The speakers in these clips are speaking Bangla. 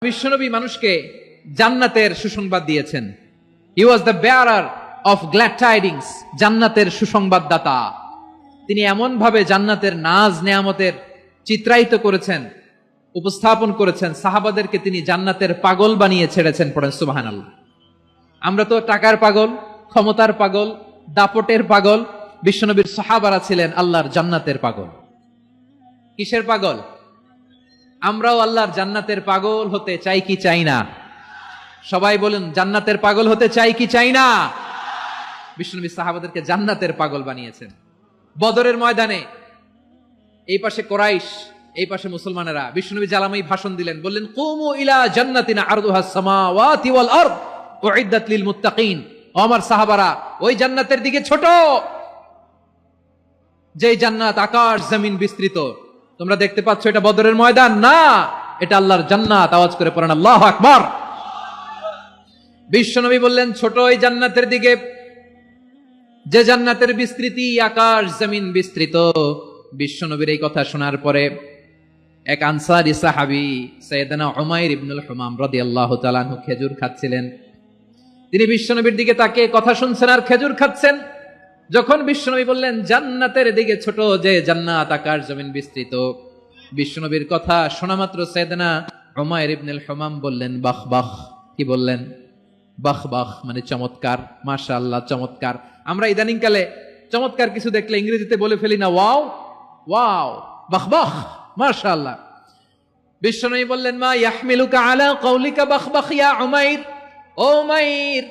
বিশ্বনবী মানুষকে জান্নাতের সুসংবাদ দিয়েছেন। He was the bearer of glad tidings, জান্নাতের সুসংবাদদাতা। তিনি এমন ভাবে জান্নাতের নাজ নেয়ামতের চিত্রায়িত করেছেন, উপস্থাপন করেছেন, সাহাবাদেরকে তিনি জান্নাতের পাগল বানিয়ে ছেড়েছেন। পড়েন সুবহানাল্লাহ। আমরা তো টাকার পাগল, ক্ষমতার পাগল, দাপটের পাগল। বিশ্বনবীর সাহাবারা ছিলেন আল্লাহর জান্নাতের পাগল। কিসের পাগল? আমরাও আল্লাহর জান্নাতের পাগল হতে চাই কি চাই না? সবাই বলুন, জান্নাতের পাগল হতে চাই কি চাই না? বিশ্বনবী সাহাবাদেরকে জান্নাতের পাগল বানিয়েছেন। বদরের ময়দানে এই পাশে কোরাইশ, এই পাশে মুসলমানেরা। বিশ্বনবী জালামাই ভাষণ দিলেন, বললেন, কুমু ইলা জান্নাতিনা আরদুহাস সামাওয়াতি ওয়াল আরদ উইদ্দাত লিল মুত্তাকিন। ও আমার সাহাবারা, ওই জান্নাতের দিকে ছোট, যে জান্নাত আকাশ জমিন বিস্তৃত। তোমরা দেখতে পাচ্ছ এটা বদরের ময়দান না, এটা আল্লাহর জান্নাত। আওয়াজ করে পড়েন আল্লাহু আকবার। বিশ্বনবী বললেন, ছোট ওই জান্নাতের দিকে, যে জান্নাতের বিস্তৃতি আকাশ জমিন বিস্তৃত। বিশ্বনবীর এই কথা শোনার পরে এক আনসারী সাহাবী সাইয়েদনা উমাইর ইবনুল হুমাম রাদিয়াল্লাহু তাআলা আনহু খেজুর খাচ্ছিলেন। তিনি বিশ্বনবীর দিকে তাকিয়ে কথা শুনছেন আর খেজুর খাচ্ছেন। যখন বিশ্বনবী বললেন জান্নাতের দিকে ছোট, যে জান্নাত আকাশ জমিন বিস্তৃত, বিশ্বনবীর কথা শোনা মাত্র সাইয়েদনা উমাইর ইবনুল হুমাম বললেন, বাহ বাহ। কি বললেন? বাহ বাহ মানে চমৎকার, মাশাআল্লাহ, চমৎকার। আমরা ইদানিং কালে চমৎকার কিছু দেখলে ইংরেজিতে বলে ফেলি না, ওয়াও ওয়াও, বাহ বাহ, মাশাআল্লাহ। বিশ্বনবী বললেন, মা ইয়াহমিলুকা আলা কওলিকা বাহ বাহ ইয়া উমাইর। ও উমাইর,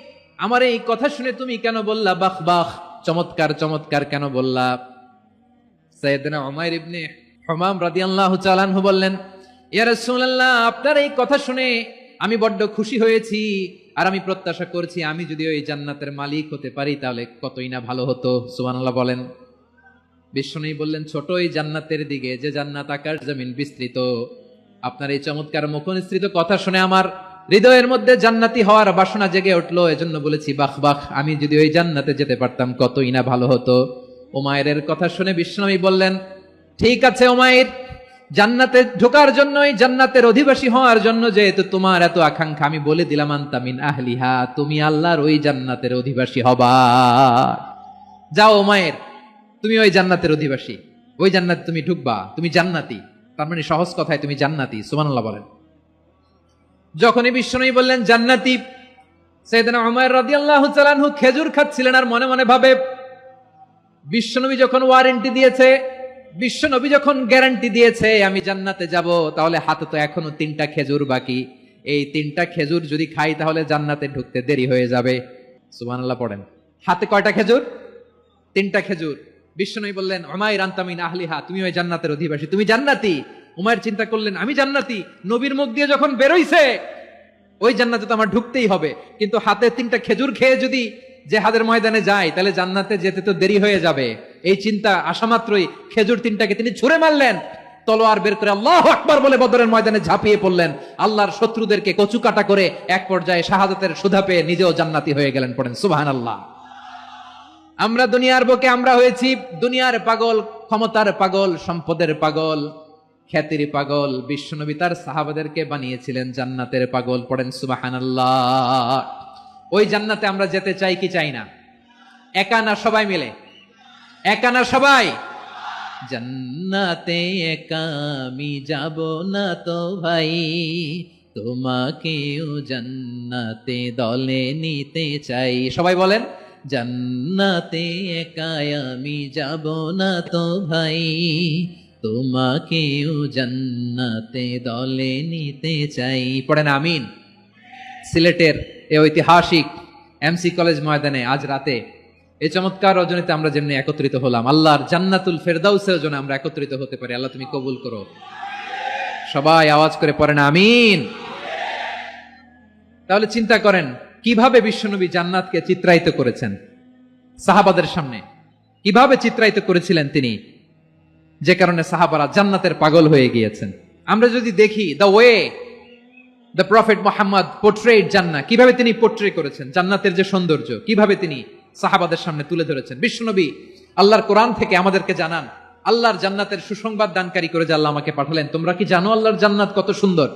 আমার এই কথা শুনে তুমি কেন বললা বাহ বাহ, চমৎকার চমৎকার কেন বললা? সাইয়েদনা উমাইর ইবনে হুমাম রাদিয়াল্লাহু তাআলা আনহু বললেন, ইয়া রাসূলুল্লাহ, আপনার এই কথা শুনে আমি বড্ড খুশি হয়েছি, আর আমি প্রত্যাশা করছি আমি যদি ওই জান্নাতের মালিক হতে পারি তাহলে কতই না ভালো হতো। সুবহানাল্লাহ বলেন। বিশ্বনবী বললেন, ছোট ওই জান্নাতের দিকে, যে জান্নাত আকাশ জমিন বিস্তৃত। আপনার এই চমৎকার মুখনিসৃত কথা শুনে আমার হৃদয়ের মধ্যে জান্নাতি হওয়ার বাসনা জেগে উঠলো, এজন্য বলেছি বাহ বাহ, আমি যদি ওই জান্নাতে যেতে পারতাম কতই না ভালো হতো। উমাইরের কথা শুনে বিশ্বনবী বললেন, ঠিক আছে উমাইর, জান্নাতে ঢোকার জন্যই, জান্নাতের অধিবাসী হওয়ার জন্য যেহেতু তোমার এত আকাঙ্ক্ষা, আমি বলে দিলাম আনতা মিন আহলিহা, তুমি আল্লাহর ওই জান্নাতের অধিবাসী হবা। যাও উমাইর, তুমি ওই জান্নাতের অধিবাসী, ওই জান্নাতে তুমি ঢুকবা, তুমি জান্নাতি। তার মানে সহজ কথায় তুমি জান্নাতি। সুবহানাল্লাহ বলেন। যখনই বিশ্বনবী বললেন জান্নাতি, সাইয়েদনা উমাইর রাদিয়াল্লাহু তাআলা আনহু খেজুর খাচ্ছিলেন আর মনে মনে ভাবে, বিশ্বনবী যখন ওয়ারেন্টি দিয়েছে, বিশ্বনবী যখন গ্যারান্টি দিয়েছে আমি জান্নাতে যাব, তাহলে হাতে তো এখনো 3টা খেজুর বাকি। এই 3টা খেজুর যদি খাই তাহলে জান্নাতে ঢুকতে দেরি হয়ে যাবে। সুবহানাল্লাহ পড়েন। হাতে কয়টা খেজুর? 3টা খেজুর। বিশ্বনবী বললেন, উমাইর আনতা মিন আহলিহা, তুমি ওই জান্নাতের অধিবাসী, তুমি জান্নাতি। উমাইর চিন্তা করলেন, আমি জান্নাতি, নবীর মুখ দিয়ে যখন বেরোইছে ওই জান্নাতে তো আমার ঢুকতেই হবে, কিন্তু হাতে 3টা খেজুর খেয়ে যদি জিহাদের ময়দানে যায় তাহলে জান্নাতে যেতে তো দেরি হয়ে যাবে। এই চিন্তা আসা মাত্রই খেজুর 3টাকে তিনি ছুঁড়ে মারলেন, তলোয়ার বের করে আল্লাহু আকবার বলে বদরের ময়দানে ঝাঁপিয়ে পড়লেন। আল্লাহর শত্রুদেরকে কচুকাটা করে এক পর্যায়ে শাহাদাতের সুধা পেয়ে নিজেও জান্নাতি হয়ে গেলেন। পড়েন সুবহানাল্লাহ। আমরা দুনিয়ার বুকে আমরা হয়েছি দুনিয়ার পাগল, ক্ষমতার পাগল, সম্পদের পাগল, খ্যাতির পাগল। বিশ্বনবী তার সাহাবাদেরকে বানিয়েছিলেন জান্নাতের পাগল। পড়েন সুবহানাল্লাহ। ওই জান্নাতে আমরা যেতে চাই কি চাই না? একা না সবাই মিলে? একা না সবাই? জান্নাতে একা আমি যাব না তো ভাই, তোমাকেও জান্নাতে দলে নিতে চাই। সবাই বলেন, জান্নাতে একা আমি যাব না তো ভাই, তোমাকেও জান্নাতে দলে নিতে চাই। পড়েন আমিন। সিলেটের এই ঐতিহাসিক এমসি কলেজ ময়দানে আজ রাতে এই চমৎকার রজনীতে আমরা যেমনি একত্রিত হলাম, আল্লাহর জান্নাতুল ফেরদাউসের জন্য আমরা একত্রিত হতে পারি। আল্লাহ তুমি কবুল করো। সবাই আওয়াজ করে পড়েন আমিন। তাহলে চিন্তা করেন কিভাবে বিশ্বনবী জান্নাতকে চিত্রায়িত করেছেন সাহাবাদের সামনে, কিভাবে চিত্রায়িত করেছিলেন তিনি, যে কারণে সাহাবারা জান্নাতের পাগল হয়ে গিয়েছেন। আমরা যদি দেখি the way the prophet Muhammad portrait জান্নাত, কিভাবে তিনি পোর্ট্রে করেছেন জান্নাতের যে সৌন্দর্য, কিভাবে তিনি সাহাবাদের সামনে তুলে ধরেছেন। বিশ্বনবী আল্লাহর কোরআন থেকে আমাদেরকে জানান, আল্লাহর জান্নাতের সুসংবাদ দানকারী করে যে আল্লাহ আমাকে পাঠালেন। তোমরা কি জানো আল্লাহর জান্নাত কত সুন্দর?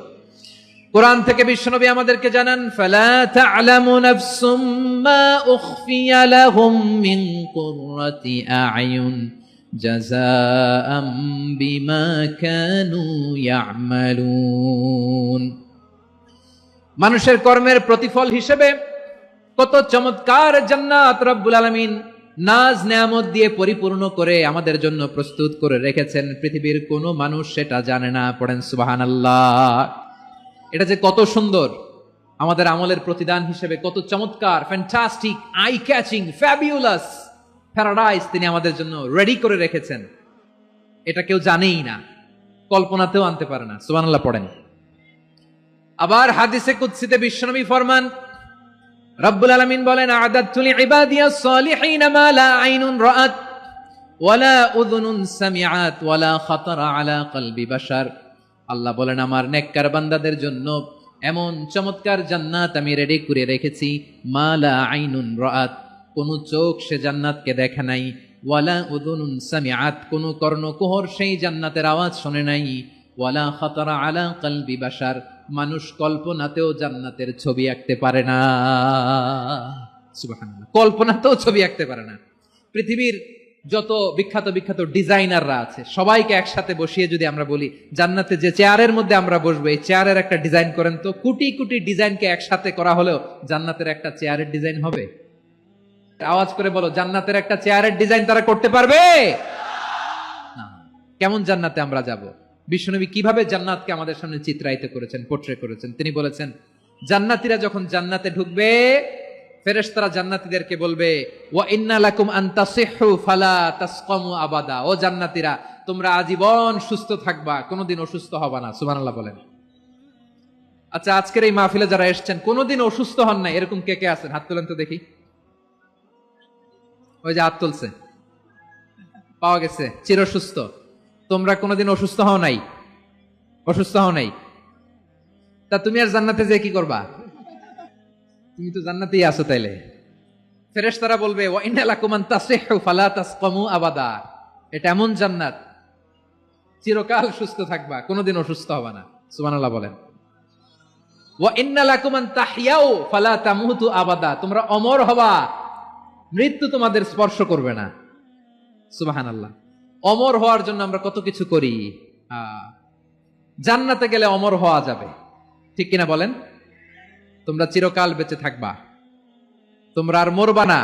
কোরআন থেকে বিশ্বনবী আমাদেরকে জানান, ফালা তা'লামু নাফসুম মা উখফিয়া লাহুম মিন কুররাতি আ'য়ুন জাযাআম বিমা কানু ইয়া'মালুন। মানুষের কর্মের প্রতিফল হিসেবে কত চমৎকার জান্নাত রব্বুল আলামিন নাজ নেয়ামত দিয়ে পরিপূর্ণ করে আমাদের জন্য প্রস্তুত করে রেখেছেন। পৃথিবীর কোনো মানুষ সেটা জানে না। পড়েন সুবহানাল্লাহ। এটা যে কত সুন্দর, আমাদের আমলের প্রতিদান হিসেবে কত চমৎকার, fantastic, eye catching, fabulous paradise তিনি আমাদের জন্য রেডি করে রেখেছেন। এটা কেউ জানেই না, কল্পনাতেও আনতে পারে না। সুবহানাল্লাহ পড়েন। আবার হাদিসে কুদসিতে বিশ্বনবী ফরমান, রব্বুল আলামিন বলেন, আ'দাদতু লিইবাদিয়াস সালিহিন মা লা আইনুন রাআত ওয়ালা উযুনুন সামিআত ওয়ালা খাতারা আলা কলবি বাশার। আল্লাহ বলেন, আমার নেককার বান্দাদের জন্য এমন চমৎকার জান্নাত আমি রেডি করে রেখেছি, মা লা আইনুন রাআত, কোন চোখ সে জান্নাতকে দেখে নাই, ওয়ালা উযুনুন সামিআত, কোন কর্ণকুহর সেই জান্নাতের আওয়াজ শুনে নাই, ওয়ালা খাতারা আলা কলবি বাশার, মানুষ কল্পনাতেও জান্নাতের ছবি আঁকতে পারে না। সুবহানাল্লাহ, কল্পনাতেও ছবি আঁকতে পারে না। পৃথিবীর যত বিখ্যাত বিখ্যাত ডিজাইনাররা আছে সবাইকে একসাথে বসিয়ে যদি আমরা বলি, জান্নাতে যে চেয়ারের মধ্যে আমরা বসবো এই চেয়ারের একটা ডিজাইন করেন তো, কোটি কোটি ডিজাইনকে একসাথে করা হলেও জান্নাতের একটা চেয়ারের ডিজাইন হবে? আওয়াজ করে বলো, জান্নাতের একটা চেয়ারের ডিজাইন তারা করতে পারবে না। কেমন জান্নাতে আমরা যাব? বিশ্বনবী কিভাবে জান্নাতকে আমাদের সামনে চিত্রায়িত করেছেন, পোট্রে করেছেন। তিনি বলেছেন, জান্নাতীরা যখন জান্নাতে ঢুকবে, ফেরেশতারা জান্নাতীদেরকে বলবে, ওয়া ইন্না লাকুম আন তাসিহু ফালা তাসকামু আবাদা। ও জান্নাতীরা, তোমরা আজীবন সুস্থ থাকবা, কোনোদিন অসুস্থ হবা না। সুবহানাল্লাহ বলেন। আচ্ছা, আজকের এই মাহফিলে যারা এসেছেন কোনোদিন অসুস্থ হন নাই, এরকম কে কে আছেন? হাত তোলেন তো দেখি। ওই যে হাত তুলছে, পাওয়া গেছে, চিরসুস্থ। তোমরা কোনোদিন অসুস্থ হও নাই? অসুস্থ হও নাই? তা তুমি আর জান্নাতে যে কি করবা? তুমি তো জান্নাতেই আছো। তাইলে ফেরেশতারা বলবে, ওয়া ইন্না লাকুম আন তাসিহু ফালা তাসকামু আবাদা। এটা এমন জান্নাত, চিরকাল সুস্থ থাকবা, কোনোদিন অসুস্থ হবা না। সুবহানাল্লাহ বলেন। ওয়া ইন্না লাকুম আন তাহইয়াউ ফালা তামুতু আবাদা। তোমরা অমর হবা, মৃত্যু তোমাদের স্পর্শ করবে না। সুবহানাল্লাহ। অমর হওয়ার জন্য আমরা কত কিছু করি। জান্নাতে গেলে অমর হওয়া যাবে, ঠিক কিনা বলেন? তোমরা চিরকাল বেঁচে থাকবা, তোমরা আর মরবা না।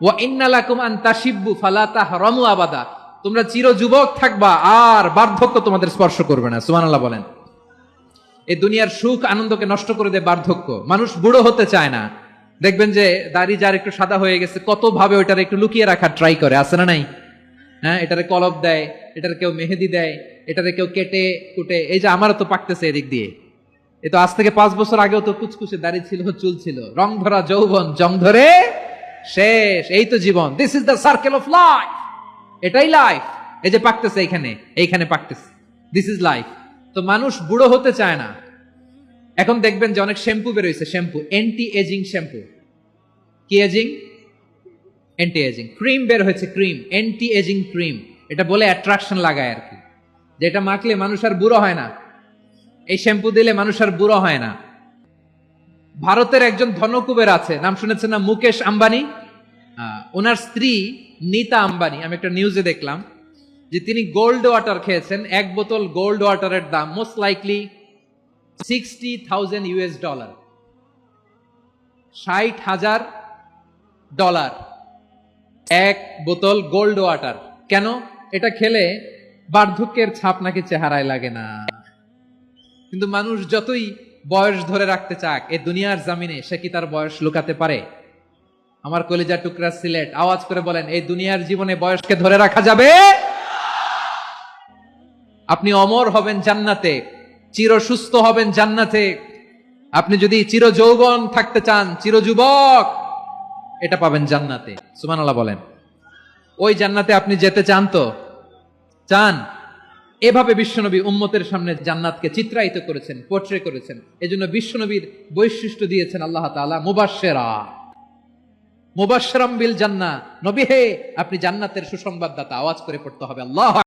ওয়া ইন্না লাকুম আন তাশিব্বু ফালা তাহরামু আবাদা। তোমরা চির যুবক থাকবা, আর বার্ধক্য তোমাদের স্পর্শ করবে না। সুবহানাল্লাহ বলেন। এই দুনিয়ার সুখ আনন্দকে নষ্ট করে দেয় বার্ধক্য। মানুষ বুড়ো হতে চায় না। দেখবেন যে দাড়ি যার একটু সাদা হয়ে গেছে, কত ভাবে ওইটার একটু লুকিয়ে রাখার ট্রাই করে, আছে না নাই? হ্যাঁ, এটারে কলব দেয়, এটার কেউ মেহেদি দেয়, এটারে কেউ কেটে কুটে। এই যে আমারও তো পাকতেছে এদিক দিয়ে। এ তো আজ থেকে 5 বছর আগেও তো কুচকুচে দাড়ি ছিল, চুল ছিল, রং ধরা যৌবন, জং ধরে শেষ। এই তো জীবন। This is the circle of life. এটাই লাইফ। এই যে পাকতেছে এইখানে পাকতেছে, দিস ইজ লাইফ। তো মানুষ বুড়ো হতে চায় না। এখন দেখবেন যে অনেক শ্যাম্পু বেরোইছে, শ্যাম্পু, অ্যান্টি এজিং শ্যাম্পু। কি এজিং? Anti ageing. ক্রিম বের হয়েছে, ক্রিম, অ্যান্টি এজিং ক্রিম। এটা বলে অ্যাট্রাকশন লাগায় আর কি, যেটা মাখলে মানুষ আর বুড়ো হয় না। এই শ্যাম্পু দিলে মানুষ আর বুড়ো হয় না। ভারতের একজন ধনকুবের আছে, নাম শুনেছেন না? মুকেশ আম্বানি। ওনার স্ত্রী নীতা আম্বানি, আমি একটা নিউজে দেখলাম যে তিনি গোল্ড ওয়াটার খেয়েছেন। 1 বোতল গোল্ড ওয়াটারের দাম মোস্ট লাইকলি $60,000 $60,000 1 বোতল গোল্ড ওয়াটার। কেন? এটা খেলে বার্ধক্যের ছাপ নাকি চেহারায় লাগে না। কিন্তু মানুষ যতই বয়স ধরে রাখতে চাক এই দুনিয়ার জামিনে, সে কি তার বয়স লুকাতে পারে? আমার কলিজা টুকরা সিলেট, আওয়াজ করে বলেন, এই দুনিয়ার জীবনে বয়সকে ধরে রাখা যাবে? আপনি অমর হবেন জান্নাতে, চির সুস্থ হবেন জান্নাতে। আপনি যদি চির যৌবন থাকতে চান, চির যুবক, এটা পাবেন জান্নাতে। সুবহানাল্লাহ বলেন। ওই জান্নাতে আপনি যেতে চান তো? চান? এভাবে বিশ্বনবী উম্মতের সামনে জান্নাতকে চিত্রায়িত করেছেন, পোট্রে করেছেন। এজন্য বিশ্বনবীর বৈশিষ্ট্য দিয়েছেন আল্লাহ তাআলা মুবাশশিরাম বিল জান্নাহ। নবী হে, আপনি জান্নাতের সুসংবাদদাতা। আওয়াজ করে পড়তে হবে, আল্লাহ